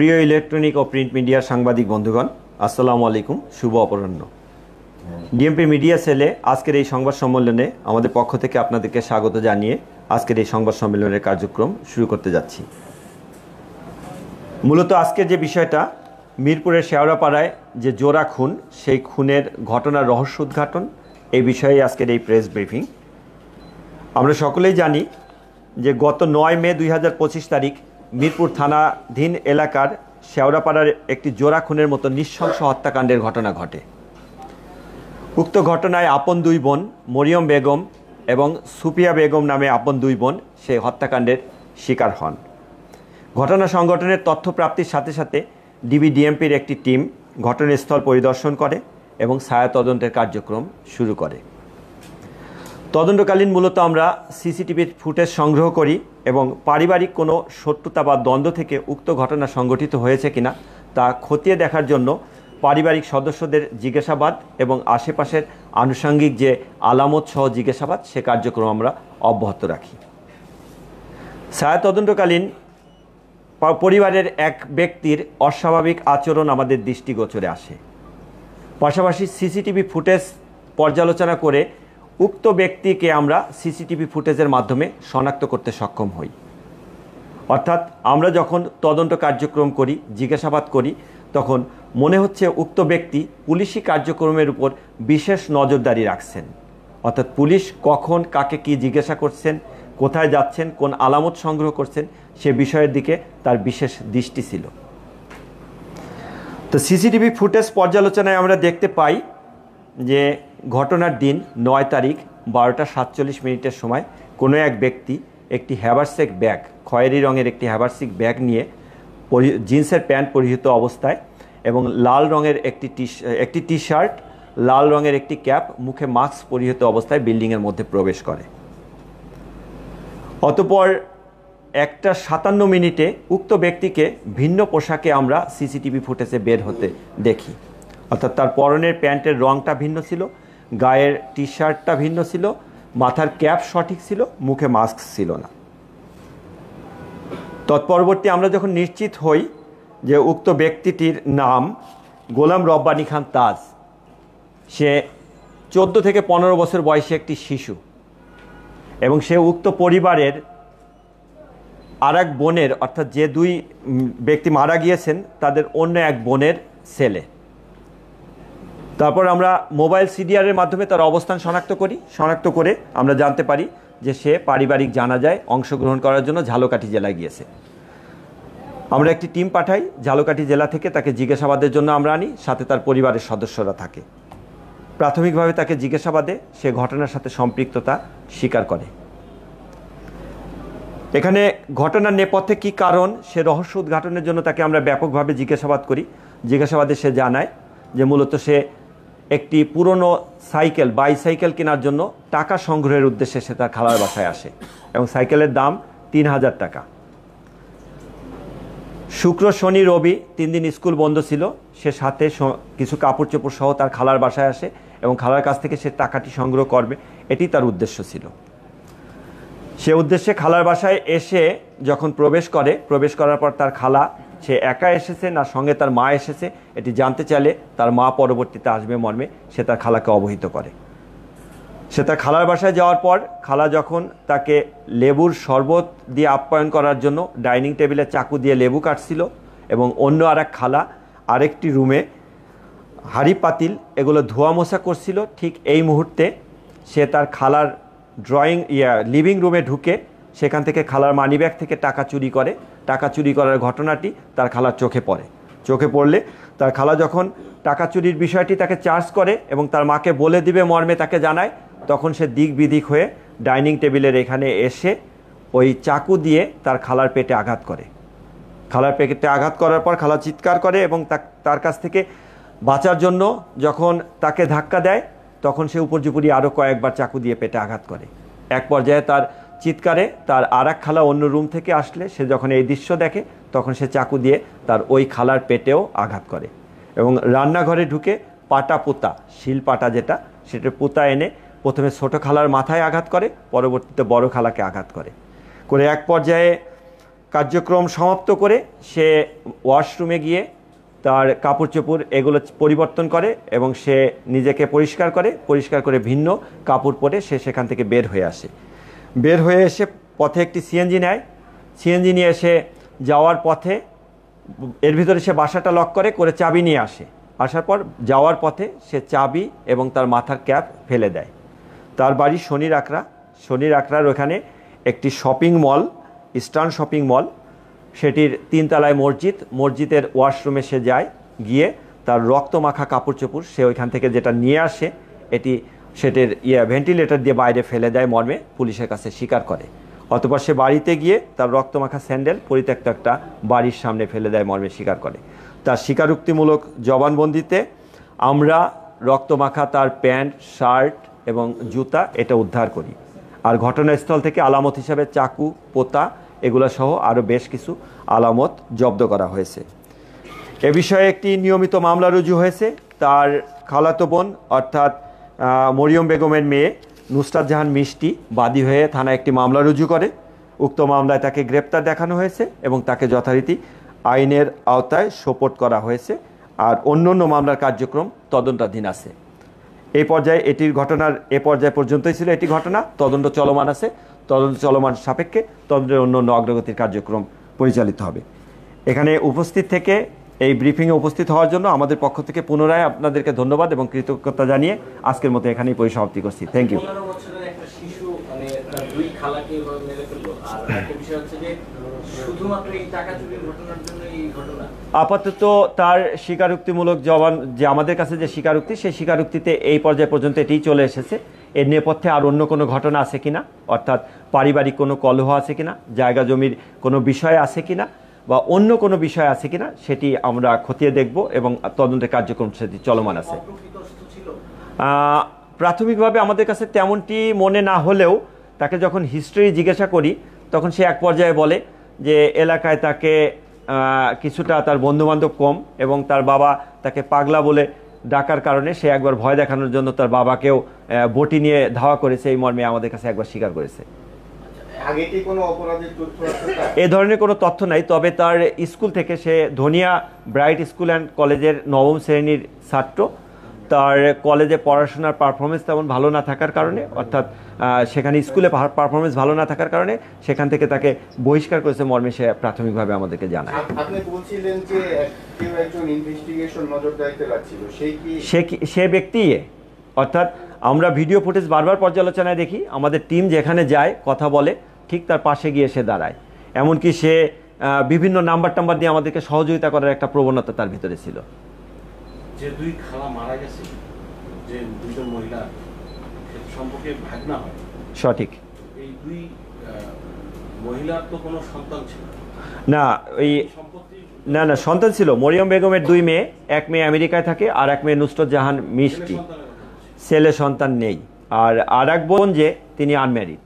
প্রিয় ইলেকট্রনিক ও প্রিন্ট মিডিয়ার সাংবাদিক বন্ধুগণ, আসসালামু আলাইকুম। শুভ অপরাহ্ন। ডিএমপি মিডিয়া সেলে আজকের এই সংবাদ সম্মেলনে আমাদের পক্ষ থেকে আপনাদেরকে স্বাগত জানিয়ে আজকের এই সংবাদ সম্মেলনের কার্যক্রম শুরু করতে যাচ্ছি। মূলত আজকের যে বিষয়টা, মিরপুরের শেওড়াপাড়ায় যে জোড়া খুন, সেই খুনের ঘটনার রহস্য উদ্ঘাটন, এই বিষয়ে আজকের এই প্রেস ব্রিফিং। আমরা সকলেই জানি যে গত 9 মে 2025 তারিখ মিরপুর থানাধীন এলাকার শেওড়াপাড়ার একটি জোড়া খুনের মতো নৃশংস হত্যাকাণ্ডের ঘটনা ঘটে। উক্ত ঘটনায় আপন দুই বোন মরিয়ম বেগম এবং সুপিয়া বেগম নামে আপন দুই বোন সেই হত্যাকাণ্ডের শিকার হন। ঘটনা সংঘটনের তথ্য প্রাপ্তির সাথে সাথে ডিবিডিএমপির একটি টিম ঘটনাস্থল পরিদর্শন করে এবং ছায়া তদন্তের কার্যক্রম শুরু করে। তদন্তকালীন মূলত আমরা সিসিটিভির ফুটেজ সংগ্রহ করি এবং পারিবারিক কোনো শত্রুতা বা দ্বন্দ্ব থেকে উক্ত ঘটনা সংঘটিত হয়েছে কিনা তা খতিয়ে দেখার জন্য পারিবারিক সদস্যদের জিজ্ঞাসাবাদ এবং আশেপাশের আনুষঙ্গিক যে আলামত সহ জিজ্ঞাসাবাদ, সে কার্যক্রম আমরা অব্যাহত রাখি। ছায়া তদন্তকালীন পরিবারের এক ব্যক্তির অস্বাভাবিক আচরণ আমাদের দৃষ্টিগোচরে আসে। পাশাপাশি সিসিটিভি ফুটেজ পর্যালোচনা করে উক্ত ব্যক্তিকে আমরা সিসিটিভি ফুটেজের মাধ্যমে শনাক্ত করতে সক্ষম হই। অর্থাৎ আমরা যখন তদন্ত কার্যক্রম করি, জিজ্ঞাসাবাদ করি, তখন মনে হচ্ছে উক্ত ব্যক্তি পুলিশি কার্যক্রমের উপর বিশেষ নজরদারি রাখছেন। অর্থাৎ পুলিশ কখন কাকে কি জিজ্ঞাসা করছেন, কোথায় যাচ্ছেন, কোন আলামত সংগ্রহ করছেন, সে বিষয়ের দিকে তার বিশেষ দৃষ্টি ছিল। তো সিসিটিভি ফুটেজ পর্যালোচনায় আমরা দেখতে পাই যে ঘটনার দিন 9 তারিখ 12টা 47 মিনিটের সময় কোনো এক ব্যক্তি একটি হ্যাভারসেক ব্যাগ, খয়েরি রঙের একটি হ্যাভারসেক ব্যাগ নিয়ে জিন্সের প্যান্ট পরিহিত অবস্থায় এবং লাল রঙের একটি টি শার্ট, লাল রঙের একটি ক্যাপ, মুখে মাস্ক পরিহিত অবস্থায় বিল্ডিংয়ের মধ্যে প্রবেশ করে। অতঃপর 1টা 57 মিনিটে উক্ত ব্যক্তিকে ভিন্ন পোশাকে আমরা সিসিটিভি ফুটেজে বের হতে দেখি। অর্থাৎ তার পরনের প্যান্টের রঙটা ভিন্ন ছিল, গায়ের টি শার্টটা ভিন্ন ছিল, মাথার ক্যাপ সঠিক ছিল, মুখে মাস্ক ছিল না। তৎপরবর্তী আমরা যখন নিশ্চিত হই যে উক্ত ব্যক্তিটির নাম গোলাম রব্বানী খান তাজ, সে 14 থেকে 15 বছর বয়সী একটি শিশু এবং সে উক্ত পরিবারের আর এক বোনের, অর্থাৎ যে দুই ব্যক্তি মারা গিয়েছেন তাদের অন্য এক বোনের ছেলে। তারপর আমরা মোবাইল সিডিআরের মাধ্যমে তার অবস্থান শনাক্ত করে আমরা জানতে পারি যে সে পারিবারিক জানাজায় অংশগ্রহণ করার জন্য ঝালকাঠি জেলায় গিয়েছে। আমরা একটি টিম পাঠাই ঝালকাঠি জেলা থেকে, তাকে জিজ্ঞাসাবাদের জন্য আমরা আনি, সাথে তার পরিবারের সদস্যরা থাকে। প্রাথমিকভাবে তাকে জিজ্ঞাসাবাদে সে ঘটনার সাথে সম্পৃক্ততা স্বীকার করে। এখানে ঘটনার নেপথ্যে কী কারণ, সে রহস্য উদ্ঘাটনের জন্য তাকে আমরা ব্যাপকভাবে জিজ্ঞাসাবাদ করি। জিজ্ঞাসাবাদে সে জানায় যে মূলত সে একটি পুরনো বাইসাইকেল কেনার জন্য টাকা সংগ্রহের উদ্দেশ্যে সে তার খালার বাসায় আসে এবং সাইকেলের দাম 3000 টাকা। শুক্র, শনি, রবি 3 দিন স্কুল বন্ধ ছিল। সে সাথে কিছু কাপড় চোপড় সহ তার খালার বাসায় আসে এবং খালার কাছ থেকে সে টাকাটি সংগ্রহ করবে, এটি তার উদ্দেশ্য ছিল। সে উদ্দেশ্যে খালার বাসায় এসে যখন প্রবেশ করার পর তার খালা, সে একা এসেছে না সঙ্গে তার মা এসেছে, এটি জানতে চাইলে তার মা পরবর্তীতে আসবে মর্মে সে তার খালাকে অবহিত করে। সে তার খালার বাসায় যাওয়ার পর খালা যখন তাকে লেবুর শরবত দিয়ে আপ্যায়ন করার জন্য ডাইনিং টেবিলে চাকু দিয়ে লেবু কাটছিল এবং অন্য আর এক খালা আরেকটি রুমে হাঁড়ি পাতিল এগুলো ধোয়া মোছা করছিল, ঠিক এই মুহূর্তে সে তার খালার লিভিং রুমে ঢুকে সেখান থেকে খালার মানিব্যাগ থেকে টাকা চুরি করে। টাকা চুরি করার ঘটনাটি তার খালার চোখে পড়লে তার খালা যখন টাকা চুরির বিষয়টি তাকে চার্জ করে এবং তার মাকে বলে দিবে মর্মে তাকে জানায়, তখন সে দিক বিদিক হয়ে ডাইনিং টেবিলের এখানে এসে ওই চাকু দিয়ে তার খালার পেটে আঘাত করে। খালার পেটে আঘাত করার পর খালা চিৎকার করে এবং তার কাছ থেকে বাঁচার জন্য যখন তাকে ধাক্কা দেয়, তখন সে উপর্যুপরি আরও কয়েকবার চাকু দিয়ে পেটে আঘাত করে। এক পর্যায়ে তার চিৎকারে তার আর এক খালা অন্য রুম থেকে আসলে সে যখন এই দৃশ্য দেখে, তখন সে চাকু দিয়ে তার ওই খালার পেটেও আঘাত করে এবং রান্নাঘরে ঢুকে পোতা শিল পাটা যেটা, সেটা পোতা এনে প্রথমে ছোটো খালার মাথায় আঘাত করে, পরবর্তীতে বড় খালাকে আঘাত করে এক পর্যায়ে কার্যক্রম সমাপ্ত করে সে ওয়াশরুমে গিয়ে তার কাপড় চোপড় এগুলো পরিবর্তন করে এবং সে নিজেকে পরিষ্কার করে ভিন্ন কাপড় পরে সে সেখান থেকে বের হয়ে আসে। বের হয়ে এসে পথে একটি সিএনজি নেয়। সিএনজি নিয়ে এসে যাওয়ার পথে এর ভিতরে সে বাসাটা লক করে চাবি নিয়ে আসে। আসার পর যাওয়ার পথে সে চাবি এবং তার মাথার ক্যাপ ফেলে দেয়। তার বাড়ি শনির আখড়ার ওখানে একটি shopping mall, eastern shopping mall, সেটির 3 তলায় মসজিদের ওয়াশরুমে সে যায়। গিয়ে তার রক্তমাখা কাপড় চোপড় সে ওইখান থেকে যেটা নিয়ে আসে সেটির ভেন্টিলেটর দিয়ে বাইরে ফেলে দেয় মর্মে পুলিশের কাছে স্বীকার করে। অতঃপর সে বাড়িতে গিয়ে তার রক্তমাখা স্যান্ডেল পরিত্যক্ত একটা বাড়ির সামনে ফেলে দেয় মর্মে স্বীকার করে। তার স্বীকারোক্তিমূলক জবানবন্দিতে আমরা রক্তমাখা তার প্যান্ট, শার্ট এবং জুতা এটা উদ্ধার করি। আর ঘটনাস্থল থেকে আলামত হিসাবে চাকু, পোতা এগুলো সহ আরও বেশ কিছু আলামত জব্দ করা হয়েছে। এ বিষয়ে একটি নিয়মিত মামলা রুজু হয়েছে। তার খালাতো বোন অর্থাৎ মরিয়ম বেগমের মেয়ে নুসরাত জাহান মিষ্টি বাদী হয়ে থানায় একটি মামলা রুজু করে। উক্ত মামলায় তাকে গ্রেপ্তার দেখানো হয়েছে এবং তাকে যথারীতি আইনের আওতায় সোপর্দ করা হয়েছে। আর অন্য মামলার কার্যক্রম তদন্তাধীন আছে। এই পর্যায়ে এ পর্যায় পর্যন্তই ছিল এটি ঘটনা। তদন্ত চলমান আছে। তদন্ত চলমান সাপেক্ষে তদন্তের অন্য অগ্রগতির কার্যক্রম পরিচালিত হবে। এখানে উপস্থিত থেকে এই ব্রিফিংয়ে উপস্থিত হওয়ার জন্য আমাদের পক্ষ থেকে পুনরায় আপনাদেরকে ধন্যবাদ এবং কৃতজ্ঞতা জানিয়ে আজকের মতো এখানেই পরিসমাপ্তি করছি। Thank you. আপাতত তার স্বীকারোক্তিমূলক জবান যে আমাদের কাছে যে স্বীকারোক্তি, সেই স্বীকারোক্তিতে এই পর্যায় পর্যন্ত এটিই চলে এসেছে। এর নেপথ্যে আর অন্য কোনো ঘটনা আছে কিনা, অর্থাৎ পারিবারিক কোনো কলহ আছে কিনা, জায়গা জমির কোনো বিষয় আছে কিনা বা অন্য কোনো বিষয় আছে কিনা সেটি আমরা খতিয়ে দেখব এবং তদন্তের কার্যক্রম সেটি চলমান আছে। প্রাথমিকভাবে আমাদের কাছে তেমনটি মনে না হলেও তাকে যখন হিস্ট্রি জিজ্ঞাসা করি তখন সে এক পর্যায়ে বলে যে এলাকায় তাকে কিছুটা তার বন্ধুবান্ধব কম এবং তার বাবা তাকে পাগলা বলে ডাকার কারণে সে একবার ভয় দেখানোর জন্য তার বাবাকেও বটি নিয়ে ধাওয়া করেছে। এই মর্মে আমাদের কাছে একবার স্বীকার করেছে। এ ধরনের কোনো তথ্য নাই, তবে তার স্কুল থেকে সে ধনিয়া ব্রাইট স্কুল অ্যান্ড কলেজের 9ম শ্রেণীর ছাত্র। তার কলেজে পড়াশোনার পারফরমেন্স তেমন ভালো না থাকার কারণে, অর্থাৎ সেখানে স্কুলে পারফরমেন্স ভালো না থাকার কারণে সেখান থেকে তাকে বহিষ্কার করেছে মর্মে সে প্রাথমিকভাবে আমাদেরকে জানায়। আপনি বলছিলেন যে কেউ একজন ইনভেস্টিগেশন নজরদারিতে রাখছিল, সে ব্যক্তি, অর্থাৎ আমরা ভিডিও ফুটেজ বারবার পর্যালোচনায় দেখি, আমাদের টিম যেখানে যায় কথা বলে ঠিক তার পাশে গিয়ে সে দাঁড়ায়। এমনকি সে বিভিন্ন নাম্বার দিয়ে আমাদেরকে সহযোগিতা করার একটা প্রবণতা তার ভিতরে ছিল। যে দুই খালা মারা গেছে, যে দুইজন মহিলা সম্পর্কে ভাগনা হয়, সঠিক। এই দুই মহিলার তো কোনো সন্তান ছিল না? ওই না সন্তান ছিল। মরিয়ম বেগমের 2 মেয়ে, এক মেয়ে আমেরিকায় থাকে আর এক মেয়ে নুসরাত জাহান মিষ্টি। ছেলে সন্তান নেই। আর এক বোন যে তিনি আনম্যারিড।